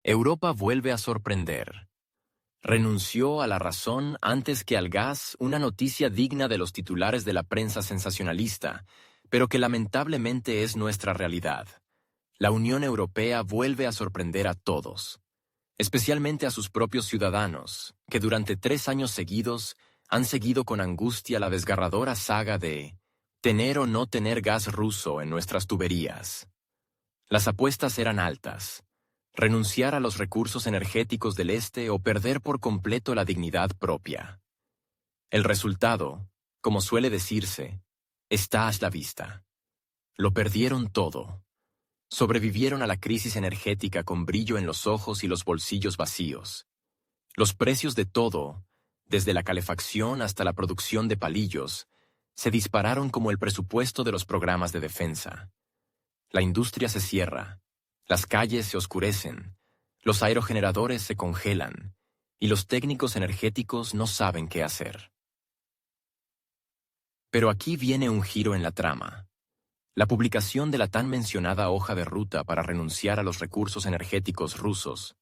Europa vuelve a sorprender. Renunció a la razón antes que al gas, una noticia digna de los titulares de la prensa sensacionalista, pero que lamentablemente es nuestra realidad. La Unión Europea vuelve a sorprender a todos, especialmente a sus propios ciudadanos, que durante 3 años seguidos han seguido con angustia la desgarradora saga de tener o no tener gas ruso en nuestras tuberías. Las apuestas eran altas: renunciar a los recursos energéticos del este o perder por completo la dignidad propia. El resultado, como suele decirse, está a la vista. Lo perdieron todo. Sobrevivieron a la crisis energética con brillo en los ojos y los bolsillos vacíos. Los precios de todo, desde la calefacción hasta la producción de palillos, se dispararon como el presupuesto de los programas de defensa. La industria se cierra, las calles se oscurecen, los aerogeneradores se congelan, y los técnicos energéticos no saben qué hacer. Pero aquí viene un giro en la trama. La publicación de la tan mencionada hoja de ruta para renunciar a los recursos energéticos rusos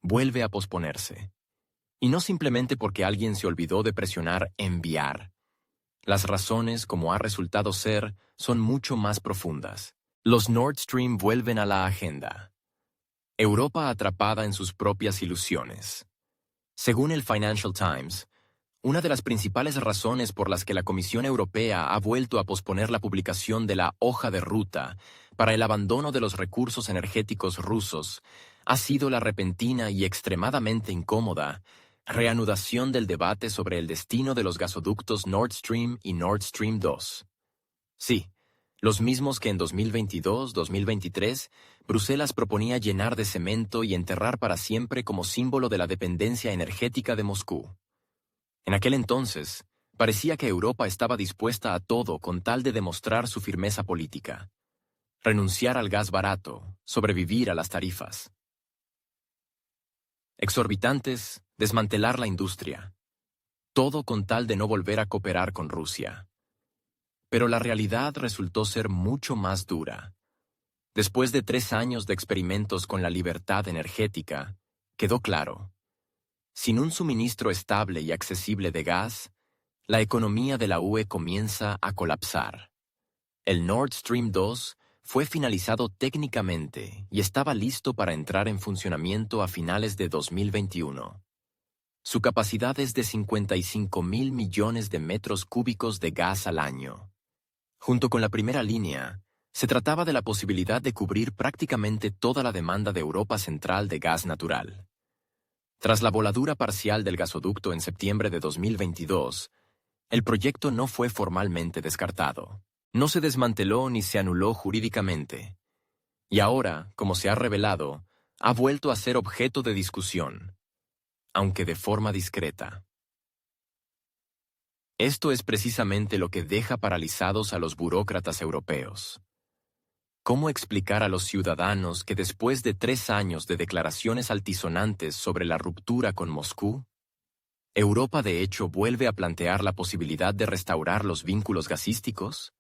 vuelve a posponerse. Y no simplemente porque alguien se olvidó de presionar enviar. Las razones, como ha resultado ser, son mucho más profundas. Los Nord Stream vuelven a la agenda. Europa atrapada en sus propias ilusiones. Según el Financial Times, una de las principales razones por las que la Comisión Europea ha vuelto a posponer la publicación de la hoja de ruta para el abandono de los recursos energéticos rusos ha sido la repentina y extremadamente incómoda reanudación del debate sobre el destino de los gasoductos Nord Stream y Nord Stream 2. Sí, los mismos que en 2022-2023 Bruselas proponía llenar de cemento y enterrar para siempre como símbolo de la dependencia energética de Moscú. En aquel entonces, parecía que Europa estaba dispuesta a todo con tal de demostrar su firmeza política. Renunciar al gas barato, sobrevivir a las tarifas exorbitantes, desmantelar la industria. Todo con tal de no volver a cooperar con Rusia. Pero la realidad resultó ser mucho más dura. Después de 3 años de experimentos con la libertad energética, quedó claro: sin un suministro estable y accesible de gas, la economía de la UE comienza a colapsar. El Nord Stream 2 fue finalizado técnicamente y estaba listo para entrar en funcionamiento a finales de 2021. Su capacidad es de 55.000 millones de metros cúbicos de gas al año. Junto con la primera línea, se trataba de la posibilidad de cubrir prácticamente toda la demanda de Europa Central de gas natural. Tras la voladura parcial del gasoducto en septiembre de 2022, el proyecto no fue formalmente descartado. No se desmanteló ni se anuló jurídicamente. Y ahora, como se ha revelado, ha vuelto a ser objeto de discusión, aunque de forma discreta. Esto es precisamente lo que deja paralizados a los burócratas europeos. ¿Cómo explicar a los ciudadanos que después de 3 años de declaraciones altisonantes sobre la ruptura con Moscú, Europa de hecho vuelve a plantear la posibilidad de restaurar los vínculos gasísticos?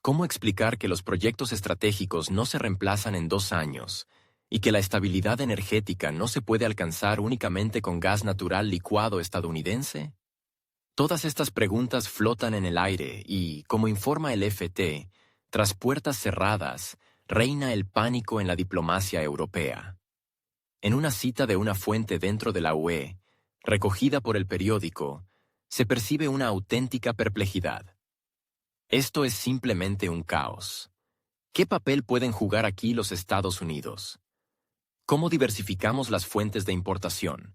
¿Cómo explicar que los proyectos estratégicos no se reemplazan en 2 años y que la estabilidad energética no se puede alcanzar únicamente con gas natural licuado estadounidense? Todas estas preguntas flotan en el aire y, como informa el FT, tras puertas cerradas, reina el pánico en la diplomacia europea. En una cita de una fuente dentro de la UE, recogida por el periódico, se percibe una auténtica perplejidad. Esto es simplemente un caos. ¿Qué papel pueden jugar aquí los Estados Unidos? ¿Cómo diversificamos las fuentes de importación?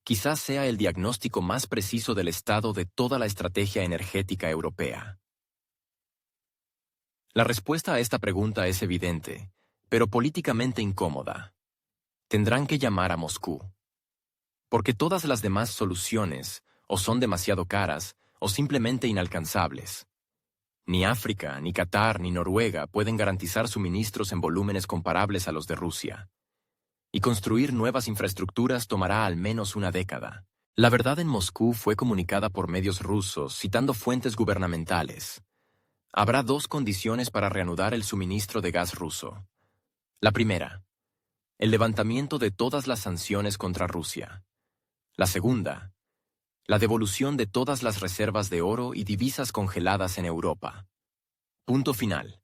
Quizás sea el diagnóstico más preciso del estado de toda la estrategia energética europea. La respuesta a esta pregunta es evidente, pero políticamente incómoda. Tendrán que llamar a Moscú. Porque todas las demás soluciones o son demasiado caras o simplemente inalcanzables. Ni África, ni Qatar, ni Noruega pueden garantizar suministros en volúmenes comparables a los de Rusia. Y construir nuevas infraestructuras tomará al menos una década. La verdad en Moscú fue comunicada por medios rusos citando fuentes gubernamentales. Habrá 2 condiciones para reanudar el suministro de gas ruso. La primera, el levantamiento de todas las sanciones contra Rusia. La segunda, la devolución de todas las reservas de oro y divisas congeladas en Europa. Punto final.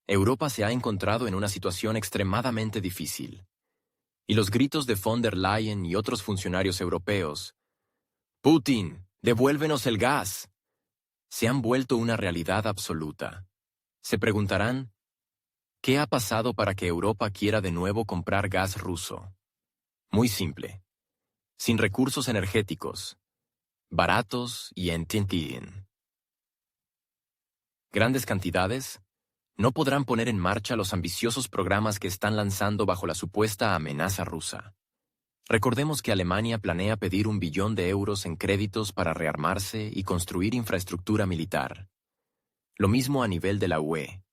Europa se ha encontrado en una situación extremadamente difícil. Y los gritos de von der Leyen y otros funcionarios europeos, «Putin, devuélvenos el gas», se han vuelto una realidad absoluta. Se preguntarán, ¿qué ha pasado para que Europa quiera de nuevo comprar gas ruso? Muy simple. Sin recursos energéticos, baratos y en grandes cantidades, no podrán poner en marcha los ambiciosos programas que están lanzando bajo la supuesta amenaza rusa. Recordemos que Alemania planea pedir 1 billón de euros en créditos para rearmarse y construir infraestructura militar. Lo mismo a nivel de la UE.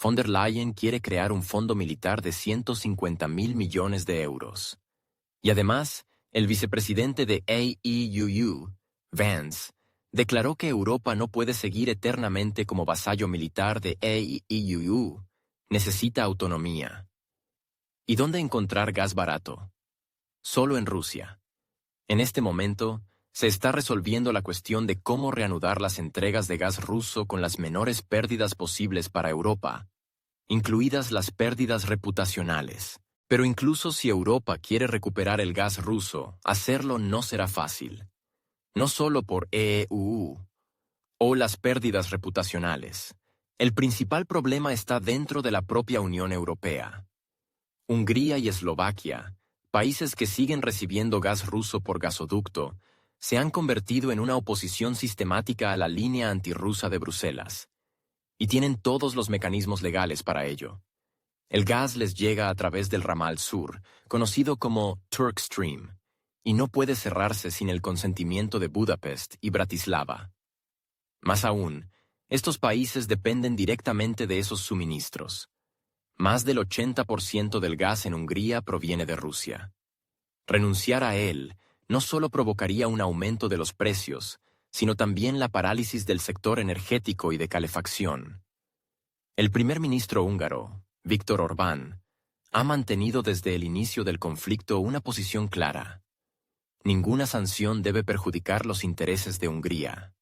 Von der Leyen quiere crear un fondo militar de 150.000 millones de euros. Y además, el vicepresidente de AEUU, Vance, declaró que Europa no puede seguir eternamente como vasallo militar de AEUU. Necesita autonomía. ¿Y dónde encontrar gas barato? Solo en Rusia. En este momento, se está resolviendo la cuestión de cómo reanudar las entregas de gas ruso con las menores pérdidas posibles para Europa, incluidas las pérdidas reputacionales. Pero incluso si Europa quiere recuperar el gas ruso, hacerlo no será fácil. No solo por EEU o las pérdidas reputacionales. El principal problema está dentro de la propia Unión Europea. Hungría y Eslovaquia, países que siguen recibiendo gas ruso por gasoducto, se han convertido en una oposición sistemática a la línea antirrusa de Bruselas, y tienen todos los mecanismos legales para ello. El gas les llega a través del ramal sur, conocido como Turk Stream, y no puede cerrarse sin el consentimiento de Budapest y Bratislava. Más aún, estos países dependen directamente de esos suministros. Más del 80% del gas en Hungría proviene de Rusia. Renunciar a él no solo provocaría un aumento de los precios, sino también la parálisis del sector energético y de calefacción. El primer ministro húngaro, Viktor Orbán, ha mantenido desde el inicio del conflicto una posición clara. Ninguna sanción debe perjudicar los intereses de Hungría.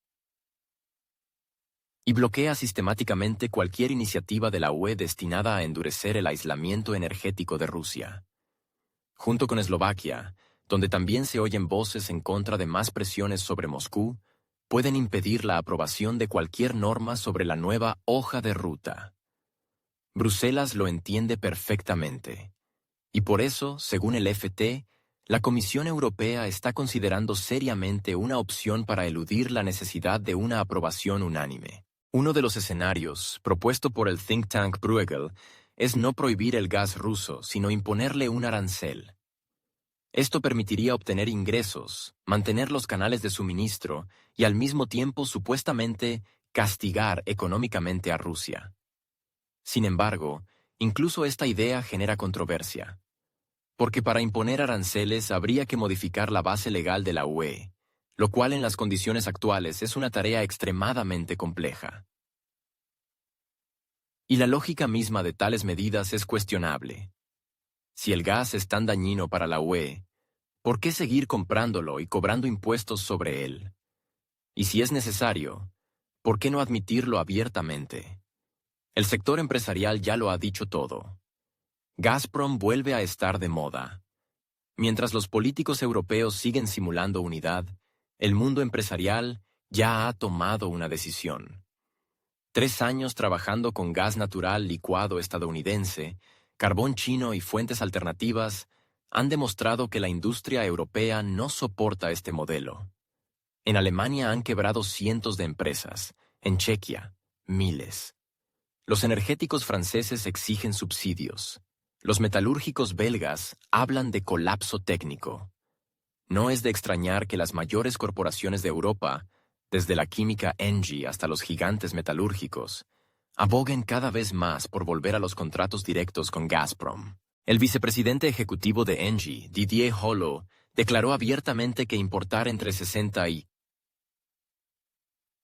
Y bloquea sistemáticamente cualquier iniciativa de la UE destinada a endurecer el aislamiento energético de Rusia. Junto con Eslovaquia, donde también se oyen voces en contra de más presiones sobre Moscú, pueden impedir la aprobación de cualquier norma sobre la nueva hoja de ruta. Bruselas lo entiende perfectamente. Y por eso, según el FT, la Comisión Europea está considerando seriamente una opción para eludir la necesidad de una aprobación unánime. Uno de los escenarios, propuesto por el think tank Bruegel, es no prohibir el gas ruso, sino imponerle un arancel. Esto permitiría obtener ingresos, mantener los canales de suministro y al mismo tiempo supuestamente castigar económicamente a Rusia. Sin embargo, incluso esta idea genera controversia, porque para imponer aranceles habría que modificar la base legal de la UE, lo cual en las condiciones actuales es una tarea extremadamente compleja. Y la lógica misma de tales medidas es cuestionable. Si el gas es tan dañino para la UE, ¿por qué seguir comprándolo y cobrando impuestos sobre él? Y si es necesario, ¿por qué no admitirlo abiertamente? El sector empresarial ya lo ha dicho todo. Gazprom vuelve a estar de moda. Mientras los políticos europeos siguen simulando unidad, el mundo empresarial ya ha tomado una decisión. 3 años trabajando con gas natural licuado estadounidense, carbón chino y fuentes alternativas han demostrado que la industria europea no soporta este modelo. En Alemania han quebrado cientos de empresas, en Chequia, miles. Los energéticos franceses exigen subsidios. Los metalúrgicos belgas hablan de colapso técnico. No es de extrañar que las mayores corporaciones de Europa, desde la química Engie hasta los gigantes metalúrgicos, aboguen cada vez más por volver a los contratos directos con Gazprom. El vicepresidente ejecutivo de Engie, Didier Hollo, declaró abiertamente que importar entre 60 y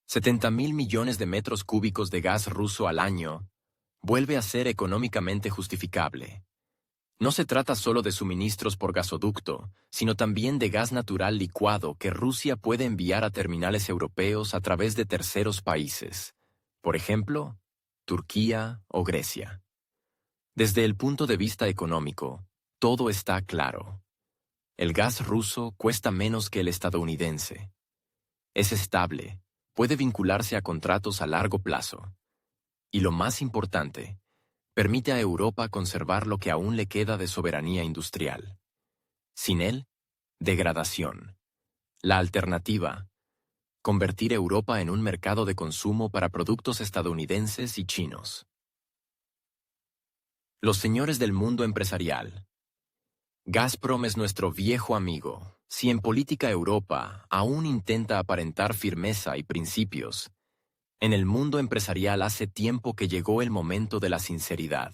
70.000 millones de metros cúbicos de gas ruso al año vuelve a ser económicamente justificable. No se trata solo de suministros por gasoducto, sino también de gas natural licuado que Rusia puede enviar a terminales europeos a través de terceros países, por ejemplo, Turquía o Grecia. Desde el punto de vista económico, todo está claro. El gas ruso cuesta menos que el estadounidense. Es estable, puede vincularse a contratos a largo plazo. Y lo más importante, permite a Europa conservar lo que aún le queda de soberanía industrial. Sin él, degradación. La alternativa, convertir Europa en un mercado de consumo para productos estadounidenses y chinos. Los señores del mundo empresarial. Gazprom es nuestro viejo amigo. Si en política Europa aún intenta aparentar firmeza y principios, en el mundo empresarial hace tiempo que llegó el momento de la sinceridad.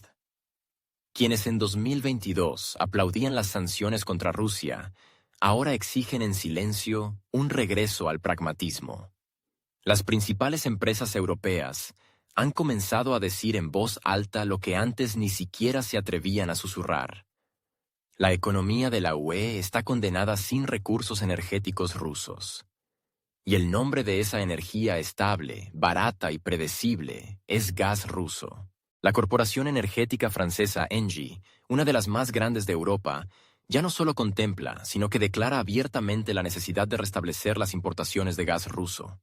Quienes en 2022 aplaudían las sanciones contra Rusia, ahora exigen en silencio un regreso al pragmatismo. Las principales empresas europeas han comenzado a decir en voz alta lo que antes ni siquiera se atrevían a susurrar. La economía de la UE está condenada sin recursos energéticos rusos. Y el nombre de esa energía estable, barata y predecible es gas ruso. La corporación energética francesa Engie, una de las más grandes de Europa, ya no solo contempla, sino que declara abiertamente la necesidad de restablecer las importaciones de gas ruso.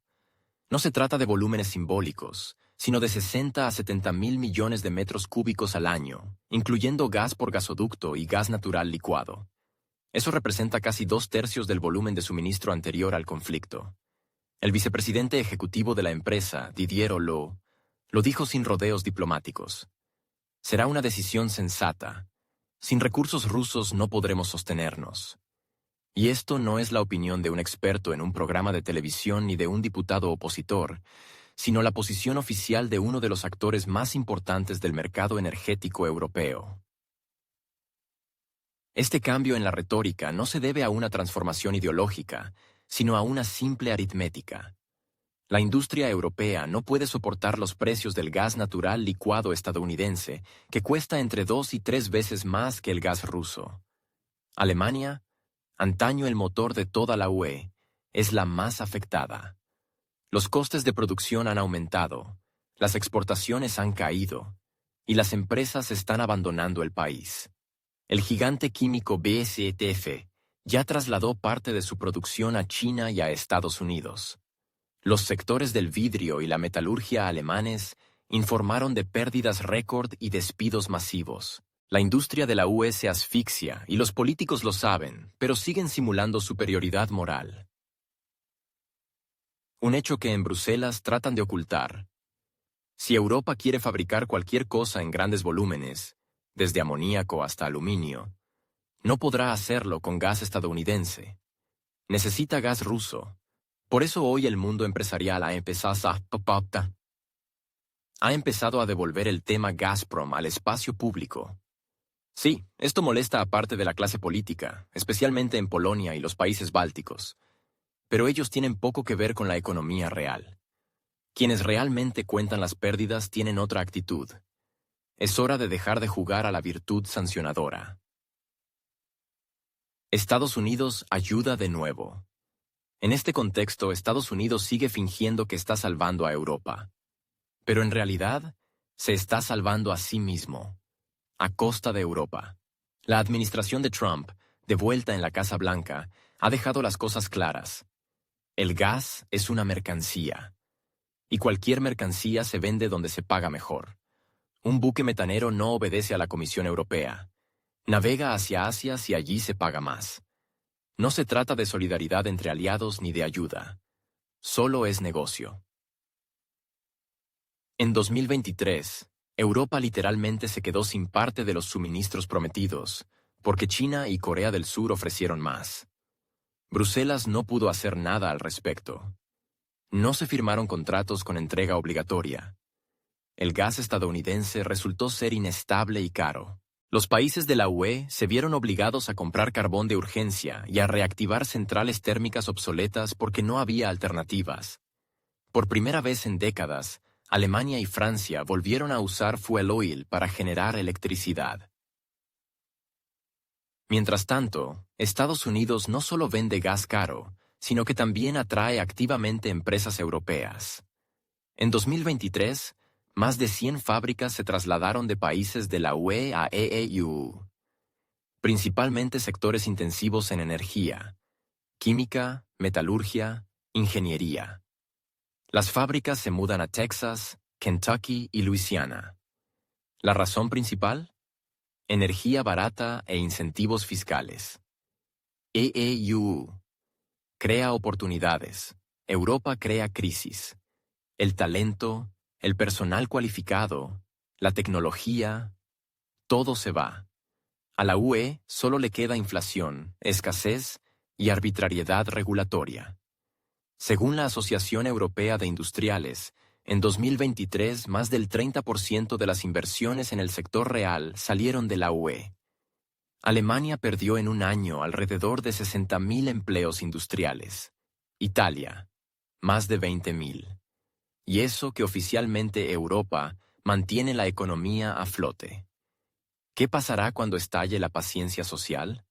No se trata de volúmenes simbólicos, sino de 60 a 70 mil millones de metros cúbicos al año, incluyendo gas por gasoducto y gas natural licuado. Eso representa casi 2/3 del volumen de suministro anterior al conflicto. El vicepresidente ejecutivo de la empresa, Didier Holleaux, lo dijo sin rodeos diplomáticos. Será una decisión sensata. Sin recursos rusos no podremos sostenernos. Y esto no es la opinión de un experto en un programa de televisión ni de un diputado opositor, sino la posición oficial de uno de los actores más importantes del mercado energético europeo. Este cambio en la retórica no se debe a una transformación ideológica, sino a una simple aritmética. La industria europea no puede soportar los precios del gas natural licuado estadounidense, que cuesta entre 2 y 3 veces más que el gas ruso. Alemania, antaño el motor de toda la UE, es la más afectada. Los costes de producción han aumentado, las exportaciones han caído, y las empresas están abandonando el país. El gigante químico BASF ya trasladó parte de su producción a China y a Estados Unidos. Los sectores del vidrio y la metalurgia alemanes informaron de pérdidas récord y despidos masivos. La industria de la UE se asfixia y los políticos lo saben, pero siguen simulando superioridad moral. Un hecho que en Bruselas tratan de ocultar. Si Europa quiere fabricar cualquier cosa en grandes volúmenes, desde amoníaco hasta aluminio, no podrá hacerlo con gas estadounidense. Necesita gas ruso. Por eso hoy el mundo empresarial ha empezado a devolver el tema Gazprom al espacio público. Sí, esto molesta a parte de la clase política, especialmente en Polonia y los países bálticos. Pero ellos tienen poco que ver con la economía real. Quienes realmente cuentan las pérdidas tienen otra actitud. Es hora de dejar de jugar a la virtud sancionadora. Estados Unidos ayuda de nuevo. En este contexto, Estados Unidos sigue fingiendo que está salvando a Europa. Pero en realidad, se está salvando a sí mismo, a costa de Europa. La administración de Trump, de vuelta en la Casa Blanca, ha dejado las cosas claras. El gas es una mercancía. Y cualquier mercancía se vende donde se paga mejor. Un buque metanero no obedece a la Comisión Europea. Navega hacia Asia si allí se paga más. No se trata de solidaridad entre aliados ni de ayuda. Solo es negocio. En 2023, Europa literalmente se quedó sin parte de los suministros prometidos, porque China y Corea del Sur ofrecieron más. Bruselas no pudo hacer nada al respecto. No se firmaron contratos con entrega obligatoria. El gas estadounidense resultó ser inestable y caro. Los países de la UE se vieron obligados a comprar carbón de urgencia y a reactivar centrales térmicas obsoletas porque no había alternativas. Por primera vez en décadas, Alemania y Francia volvieron a usar fuel oil para generar electricidad. Mientras tanto, Estados Unidos no solo vende gas caro, sino que también atrae activamente empresas europeas. En 2023, más de 100 fábricas se trasladaron de países de la UE a EEU, principalmente sectores intensivos en energía, química, metalurgia, ingeniería. Las fábricas se mudan a Texas, Kentucky y Luisiana. ¿La razón principal? Energía barata e incentivos fiscales. EEU crea oportunidades. Europa crea crisis. El talento, el personal cualificado, la tecnología, todo se va. A la UE solo le queda inflación, escasez y arbitrariedad regulatoria. Según la Asociación Europea de Industriales, en 2023 más del 30% de las inversiones en el sector real salieron de la UE. Alemania perdió en un año alrededor de 60.000 empleos industriales. Italia, más de 20.000. Y eso que oficialmente Europa mantiene la economía a flote. ¿Qué pasará cuando estalle la paciencia social?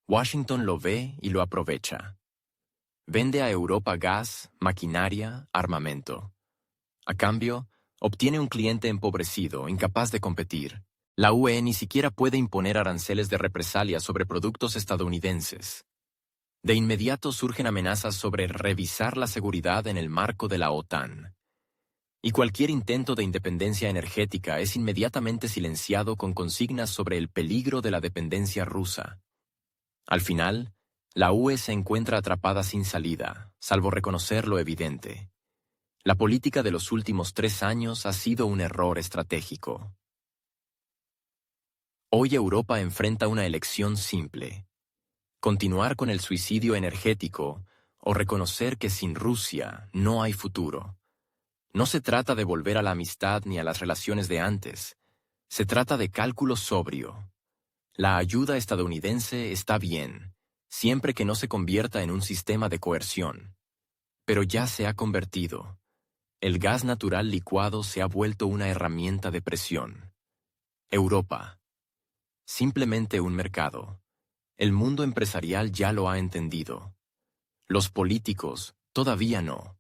Washington lo ve y lo aprovecha. Vende a Europa gas, maquinaria, armamento. A cambio, obtiene un cliente empobrecido, incapaz de competir. La UE ni siquiera puede imponer aranceles de represalia sobre productos estadounidenses. De inmediato surgen amenazas sobre revisar la seguridad en el marco de la OTAN. Y cualquier intento de independencia energética es inmediatamente silenciado con consignas sobre el peligro de la dependencia rusa. Al final, la UE se encuentra atrapada sin salida, salvo reconocer lo evidente. La política de los últimos 3 años ha sido un error estratégico. Hoy Europa enfrenta una elección simple: continuar con el suicidio energético o reconocer que sin Rusia no hay futuro. No se trata de volver a la amistad ni a las relaciones de antes. Se trata de cálculo sobrio. La ayuda estadounidense está bien, siempre que no se convierta en un sistema de coerción. Pero ya se ha convertido. El gas natural licuado se ha vuelto una herramienta de presión. Europa. Simplemente un mercado. El mundo empresarial ya lo ha entendido. Los políticos todavía no.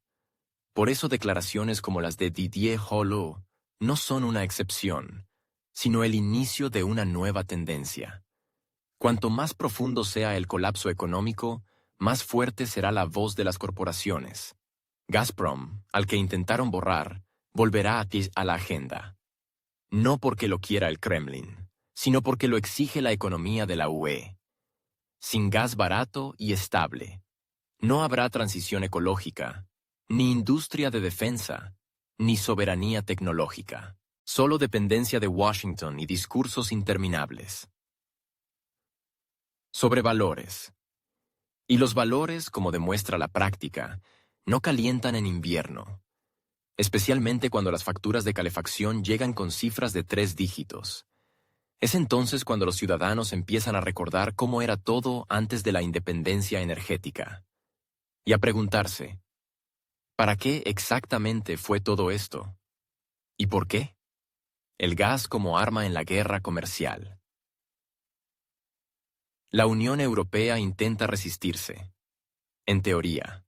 Por eso declaraciones como las de Didier Raoult no son una excepción, sino el inicio de una nueva tendencia. Cuanto más profundo sea el colapso económico, más fuerte será la voz de las corporaciones. Gazprom, al que intentaron borrar, volverá a la agenda. No porque lo quiera el Kremlin, sino porque lo exige la economía de la UE. Sin gas barato y estable, no habrá transición ecológica, ni industria de defensa, ni soberanía tecnológica. Solo dependencia de Washington y discursos interminables. Sobre valores. Y los valores, como demuestra la práctica, no calientan en invierno, especialmente cuando las facturas de calefacción llegan con cifras de 3 dígitos. Es entonces cuando los ciudadanos empiezan a recordar cómo era todo antes de la independencia energética. Y a preguntarse, ¿para qué exactamente fue todo esto? ¿Y por qué? El gas como arma en la guerra comercial. La Unión Europea intenta resistirse, en teoría.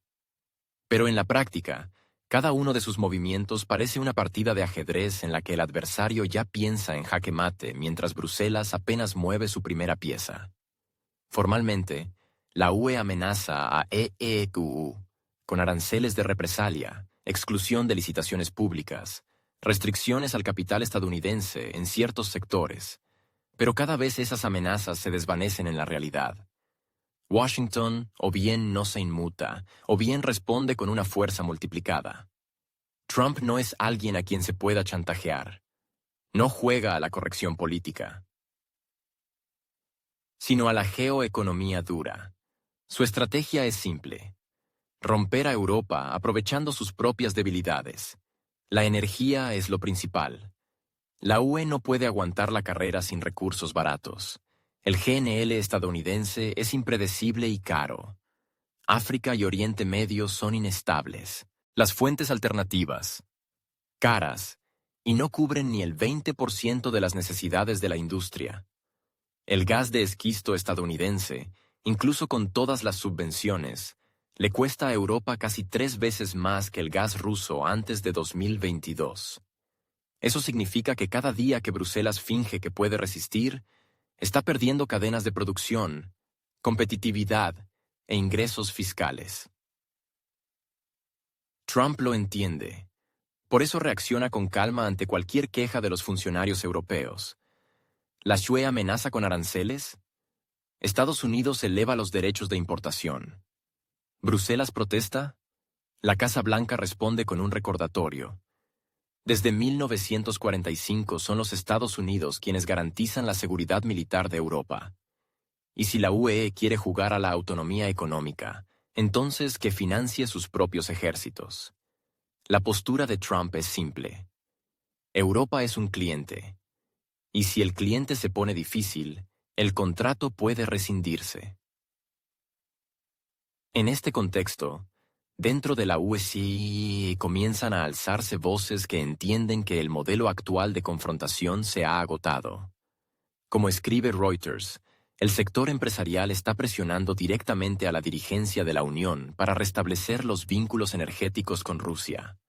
Pero en la práctica, cada uno de sus movimientos parece una partida de ajedrez en la que el adversario ya piensa en jaque mate mientras Bruselas apenas mueve su primera pieza. Formalmente, la UE amenaza a EEU con aranceles de represalia, exclusión de licitaciones públicas, restricciones al capital estadounidense en ciertos sectores, pero cada vez esas amenazas se desvanecen en la realidad. Washington o bien no se inmuta, o bien responde con una fuerza multiplicada. Trump no es alguien a quien se pueda chantajear. No juega a la corrección política, sino a la geoeconomía dura. Su estrategia es simple: romper a Europa aprovechando sus propias debilidades. La energía es lo principal. La UE no puede aguantar la carrera sin recursos baratos. El GNL estadounidense es impredecible y caro. África y Oriente Medio son inestables. Las fuentes alternativas, caras, y no cubren ni el 20% de las necesidades de la industria. El gas de esquisto estadounidense, incluso con todas las subvenciones, le cuesta a Europa casi 3 veces más que el gas ruso antes de 2022. Eso significa que cada día que Bruselas finge que puede resistir, está perdiendo cadenas de producción, competitividad e ingresos fiscales. Trump lo entiende. Por eso reacciona con calma ante cualquier queja de los funcionarios europeos. ¿La SUE amenaza con aranceles? Estados Unidos eleva los derechos de importación. ¿Bruselas protesta? La Casa Blanca responde con un recordatorio. Desde 1945 son los Estados Unidos quienes garantizan la seguridad militar de Europa. Y si la UE quiere jugar a la autonomía económica, entonces que financie sus propios ejércitos. La postura de Trump es simple. Europa es un cliente. Y si el cliente se pone difícil, el contrato puede rescindirse. En este contexto, dentro de la UE comienzan a alzarse voces que entienden que el modelo actual de confrontación se ha agotado. Como escribe Reuters, el sector empresarial está presionando directamente a la dirigencia de la Unión para restablecer los vínculos energéticos con Rusia.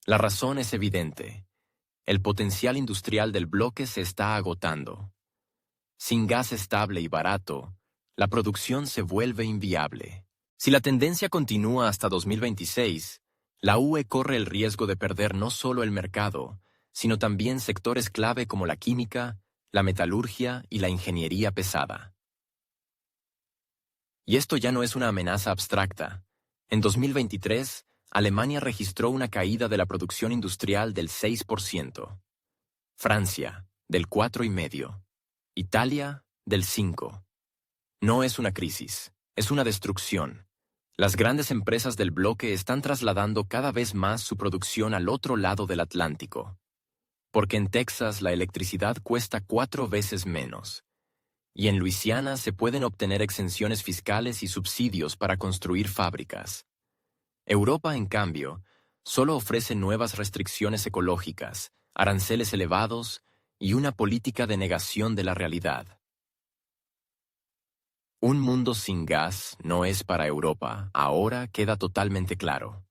La razón es evidente. El potencial industrial del bloque se está agotando. Sin gas estable y barato, la producción se vuelve inviable. Si la tendencia continúa hasta 2026, la UE corre el riesgo de perder no solo el mercado, sino también sectores clave como la química, la metalurgia y la ingeniería pesada. Y esto ya no es una amenaza abstracta. En 2023, Alemania registró una caída de la producción industrial del 6%. Francia, del 4,5%. Italia, del 5%. No es una crisis, es una destrucción. Las grandes empresas del bloque están trasladando cada vez más su producción al otro lado del Atlántico. Porque en Texas la electricidad cuesta 4 veces menos. Y en Luisiana se pueden obtener exenciones fiscales y subsidios para construir fábricas. Europa, en cambio, solo ofrece nuevas restricciones ecológicas, aranceles elevados y una política de negación de la realidad. Un mundo sin gas no es para Europa, ahora queda totalmente claro.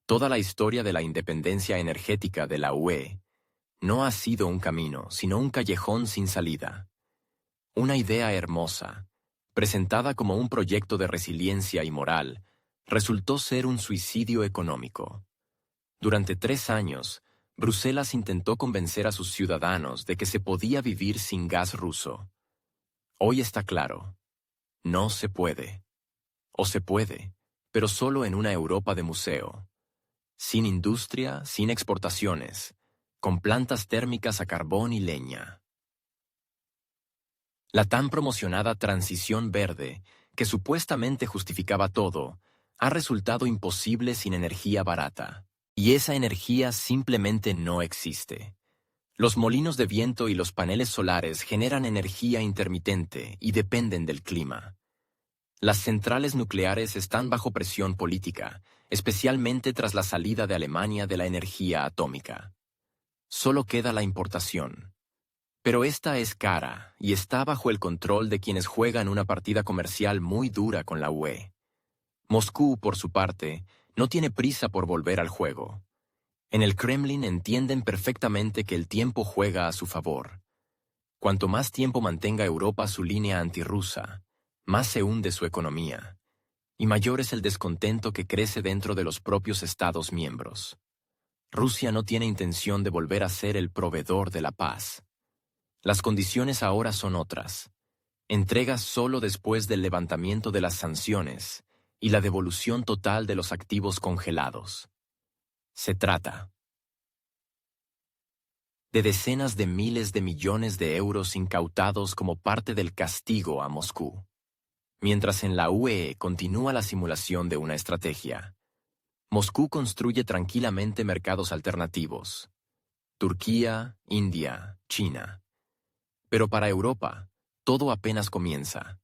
Toda la historia de la independencia energética de la UE no ha sido un camino, sino un callejón sin salida. Una idea hermosa, presentada como un proyecto de resiliencia y moral, resultó ser un suicidio económico. Durante 3 años, Bruselas intentó convencer a sus ciudadanos de que se podía vivir sin gas ruso. Hoy está claro. No se puede. O se puede, pero solo en una Europa de museo. Sin industria, sin exportaciones, con plantas térmicas a carbón y leña. La tan promocionada transición verde, que supuestamente justificaba todo, ha resultado imposible sin energía barata. Y esa energía simplemente no existe. Los molinos de viento y los paneles solares generan energía intermitente y dependen del clima. Las centrales nucleares están bajo presión política, especialmente tras la salida de Alemania de la energía atómica. Solo queda la importación. Pero esta es cara y está bajo el control de quienes juegan una partida comercial muy dura con la UE. Moscú, por su parte, no tiene prisa por volver al juego. En el Kremlin entienden perfectamente que el tiempo juega a su favor. Cuanto más tiempo mantenga Europa su línea antirrusa, más se hunde su economía, y mayor es el descontento que crece dentro de los propios Estados miembros. Rusia no tiene intención de volver a ser el proveedor de la paz. Las condiciones ahora son otras. Entregas solo después del levantamiento de las sanciones y la devolución total de los activos congelados. Se trata de decenas de miles de millones de euros incautados como parte del castigo a Moscú. Mientras en la UE continúa la simulación de una estrategia, Moscú construye tranquilamente mercados alternativos. Turquía, India, China. Pero para Europa, todo apenas comienza.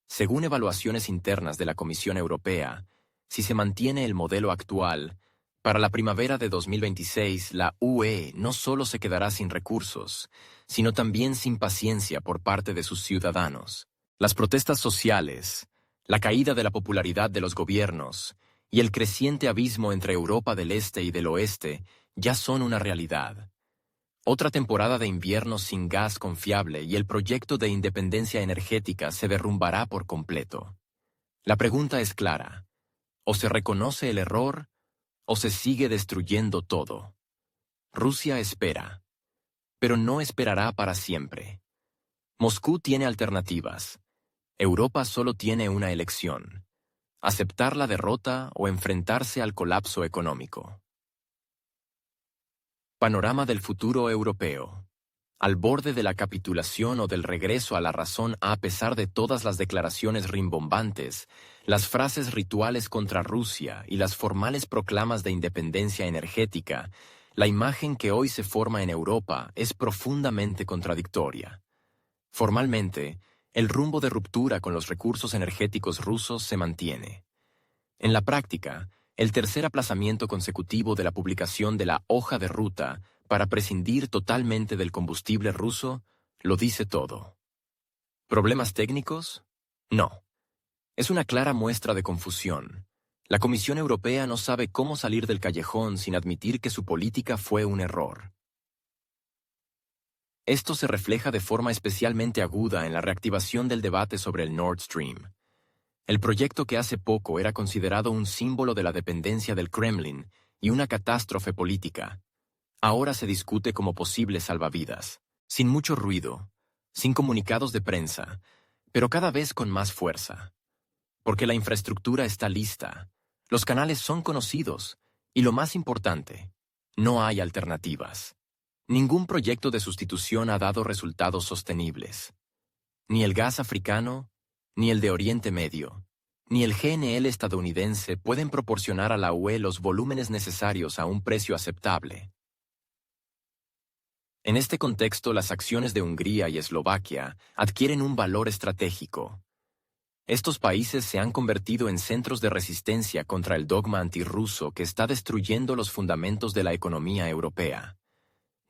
Según evaluaciones internas de la Comisión Europea, si se mantiene el modelo actual, Para la primavera de 2026, la UE no solo se quedará sin recursos, sino también sin paciencia por parte de sus ciudadanos. Las protestas sociales, la caída de la popularidad de los gobiernos y el creciente abismo entre Europa del Este y del Oeste ya son una realidad. Otra temporada de invierno sin gas confiable y el proyecto de independencia energética se derrumbará por completo. La pregunta es clara: o se reconoce el error o se sigue destruyendo todo. Rusia espera, pero no esperará para siempre. Moscú tiene alternativas. Europa solo tiene una elección: aceptar la derrota o enfrentarse al colapso económico. Panorama del futuro europeo. Al borde de la capitulación o del regreso a la razón a pesar de todas las declaraciones rimbombantes, las frases rituales contra Rusia y las formales proclamas de independencia energética, la imagen que hoy se forma en Europa es profundamente contradictoria. Formalmente, el rumbo de ruptura con los recursos energéticos rusos se mantiene. En la práctica, el tercer aplazamiento consecutivo de la publicación de la hoja de ruta para prescindir totalmente del combustible ruso lo dice todo. ¿Problemas técnicos? No. Es una clara muestra de confusión. La Comisión Europea no sabe cómo salir del callejón sin admitir que su política fue un error. Esto se refleja de forma especialmente aguda en la reactivación del debate sobre el Nord Stream. El proyecto que hace poco era considerado un símbolo de la dependencia del Kremlin y una catástrofe política, ahora se discute como posible salvavidas, sin mucho ruido, sin comunicados de prensa, pero cada vez con más fuerza. Porque la infraestructura está lista, los canales son conocidos y, lo más importante, no hay alternativas. Ningún proyecto de sustitución ha dado resultados sostenibles. Ni el gas africano, ni el de Oriente Medio, ni el GNL estadounidense pueden proporcionar a la UE los volúmenes necesarios a un precio aceptable. En este contexto, las acciones de Hungría y Eslovaquia adquieren un valor estratégico. Estos países se han convertido en centros de resistencia contra el dogma antirruso que está destruyendo los fundamentos de la economía europea.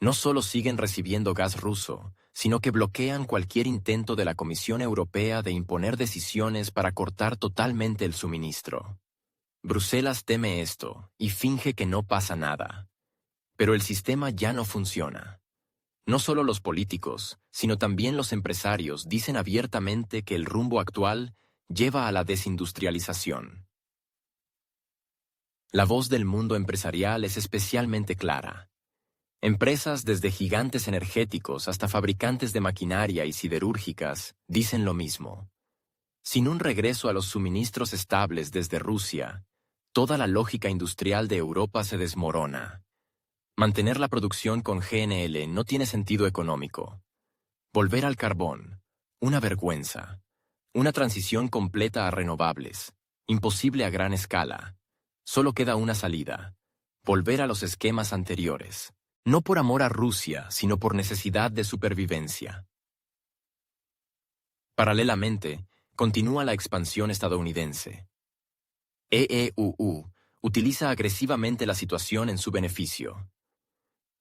No solo siguen recibiendo gas ruso, sino que bloquean cualquier intento de la Comisión Europea de imponer decisiones para cortar totalmente el suministro. Bruselas teme esto y finge que no pasa nada. Pero el sistema ya no funciona. No solo los políticos, sino también los empresarios dicen abiertamente que el rumbo actual lleva a la desindustrialización. La voz del mundo empresarial es especialmente clara. Empresas desde gigantes energéticos hasta fabricantes de maquinaria y siderúrgicas dicen lo mismo. Sin un regreso a los suministros estables desde Rusia, toda la lógica industrial de Europa se desmorona. Mantener la producción con GNL no tiene sentido económico. Volver al carbón, una vergüenza. Una transición completa a renovables, imposible a gran escala. Solo queda una salida: volver a los esquemas anteriores. No por amor a Rusia, sino por necesidad de supervivencia. Paralelamente, continúa la expansión estadounidense. EEUU utiliza agresivamente la situación en su beneficio.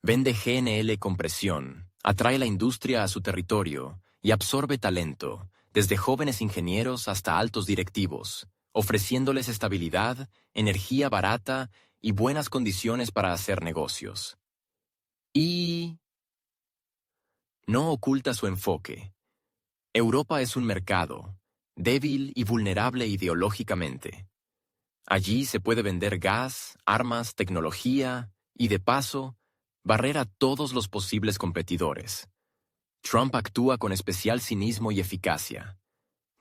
Vende GNL con presión, atrae la industria a su territorio y absorbe talento, desde jóvenes ingenieros hasta altos directivos, ofreciéndoles estabilidad, energía barata y buenas condiciones para hacer negocios. Y no oculta su enfoque. Europa es un mercado, débil y vulnerable ideológicamente. Allí se puede vender gas, armas, tecnología y, de paso, barrer a todos los posibles competidores. Trump actúa con especial cinismo y eficacia.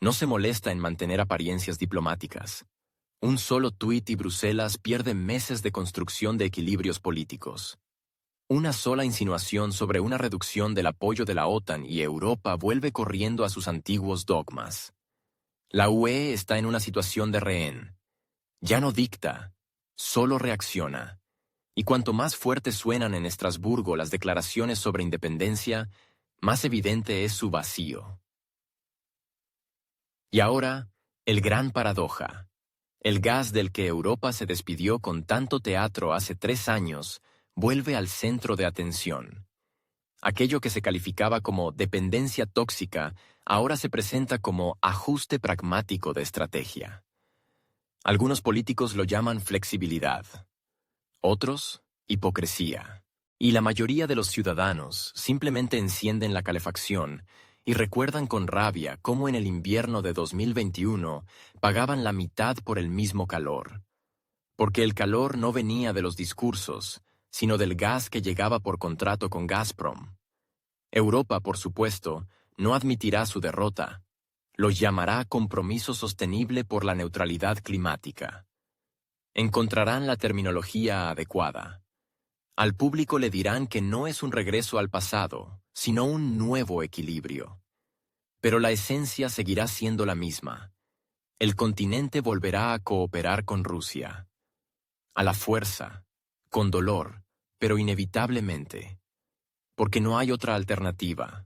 No se molesta en mantener apariencias diplomáticas. Un solo tuit y Bruselas pierde meses de construcción de equilibrios políticos. Una sola insinuación sobre una reducción del apoyo de la OTAN y Europa vuelve corriendo a sus antiguos dogmas. La UE está en una situación de rehén. Ya no dicta, solo reacciona. Y cuanto más fuertes suenan en Estrasburgo las declaraciones sobre independencia, más evidente es su vacío. Y ahora, el gran paradoja. El gas del que Europa se despidió con tanto teatro hace 3 años vuelve al centro de atención. Aquello que se calificaba como dependencia tóxica ahora se presenta como ajuste pragmático de estrategia. Algunos políticos lo llaman flexibilidad, otros, hipocresía. Y la mayoría de los ciudadanos simplemente encienden la calefacción y recuerdan con rabia cómo en el invierno de 2021 pagaban la mitad por el mismo calor. Porque el calor no venía de los discursos, sino del gas que llegaba por contrato con Gazprom. Europa, por supuesto, no admitirá su derrota. Lo llamará compromiso sostenible por la neutralidad climática. Encontrarán la terminología adecuada. Al público le dirán que no es un regreso al pasado, sino un nuevo equilibrio. Pero la esencia seguirá siendo la misma. El continente volverá a cooperar con Rusia. A la fuerza, con dolor, pero inevitablemente. Porque no hay otra alternativa.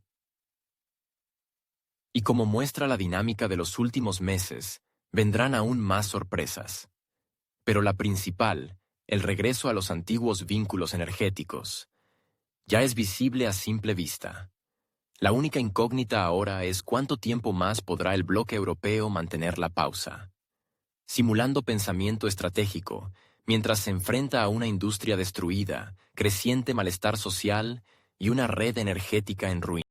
Y como muestra la dinámica de los últimos meses, vendrán aún más sorpresas. Pero la principal, el regreso a los antiguos vínculos energéticos, ya es visible a simple vista. La única incógnita ahora es cuánto tiempo más podrá el bloque europeo mantener la pausa, simulando pensamiento estratégico, mientras se enfrenta a una industria destruida, creciente malestar social y una red energética en ruinas.